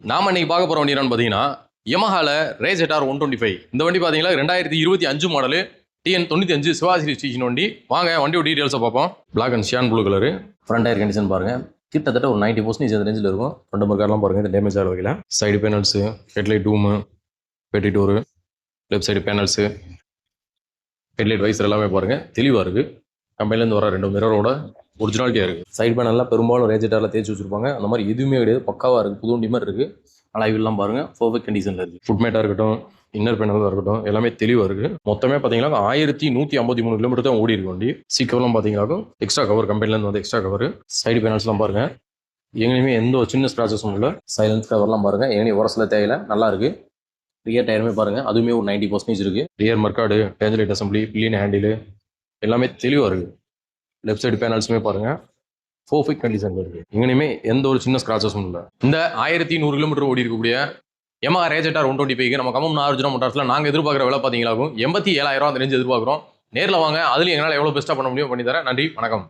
நாம இன்னைக்கு பார்க்க போற வண்டி என்னன்னு பார்த்தீங்கன்னா யமஹால ரேஸ் எட்டார் 125. இந்த வண்டி பார்த்தீங்கன்னா 2025 மாடலு டிஎன் 95 சிவாஜி ஸ்டேஷன் வண்டி. வாங்க வண்டியோட டீடைல்ஸை பார்ப்போம். Black and cyan blue colour. Front tyre condition பாருங்க, கிட்டத்தட்ட ஒரு 90% இந்த ரேஞ்சில் இருக்கும். ஃப்ரண்ட் மர்க்கார்லாம் பாருங்க, இந்த டேமேஜ் ஆகிற வகையில். சைடு பேனல்ஸு, ஹெட்லைட் டூமு, பெட்டி door, left side panels, headlight visor எல்லாமே பாருங்க தெளிவாக இருக்கு. கம்பெனிலேருந்து வர 2 மிரரோட ஒரிஜினாலிட்டியாக இருக்குது. சைடு பேனல்லாம் பெரும்பாலும் ரேஜெட்டாரில் தேய்ச்சி வச்சிருப்பாங்க. அந்த மாதிரி எதுவுமே கிடையாது, பக்காவாக இருக்குது, புது வண்டி மாதிரி இருக்குது. அலாய்வெல்லாம் பாருங்கள் பர்ஃபெக்ட் கண்டிஷனில் இருக்குது. ஃபுட்மேட்டாக இருக்கட்டும், இன்னர் பேனலாக இருக்கட்டும், எல்லாமே தெளிவாக இருக்குது. மொத்தமே பார்த்தீங்கன்னா 1153 கிலோமீட்டர் தான் ஓடி இருக்கு வண்டி. சீக்கிரம்லாம் பார்த்தீங்கன்னா எக்ஸ்ட்ரா கவர், கம்பெனிலேருந்து வந்து எக்ஸ்ட்ரா கவர். சைடு பேனல்ஸ்லாம் பாருங்கள், எங்கேயுமே எந்த ஒரு சின்ன ஸ்க்ராச்சஸும் இல்லை. சைலன்ஸ் கவர்லாம் பாருங்கள், எங்கேயும் உரசில் தேவையில்லை, நல்லா இருக்குது. ரியர் டயருமே பாருங்கள், அதுவுமே ஒரு 90% இருக்குது. ரியர் மர்க்காடு, டேஞ்சலைட் அசம்பிளி, பில்லியன் ஹேண்டிலு எல்லாமே தெளிவாக இருக்குது. லெஃப்ட் சைடு பேனல்ஸுமே பாருங்கள் பர்ஃபெக்ட் கண்டிஷனில் இருக்குது. எங்கேயுமே எந்த ஒரு சின்ன ஸ்க்ராச்சஸும் இல்லை. இந்த 1100 கிலோமீட்டர் ஓடி இருக்கக்கூடிய யமஹா ரேஸ் எட்டார் 125 நம்ம கம்பம் நார்ஜினா மோட்டார்ஸில் நாங்கள் எதிர்பார்க்குற விலை பார்த்தீங்களாகும் 87,000 அந்த ரேஞ்சு எதிர்பார்க்குறோம். நேரில் வாங்க, அதுலேயும் எங்களால் எவ்வளோ பெஸ்ட்டாக பண்ண முடியும் பண்ணி தரேன். நன்றி, வணக்கம்.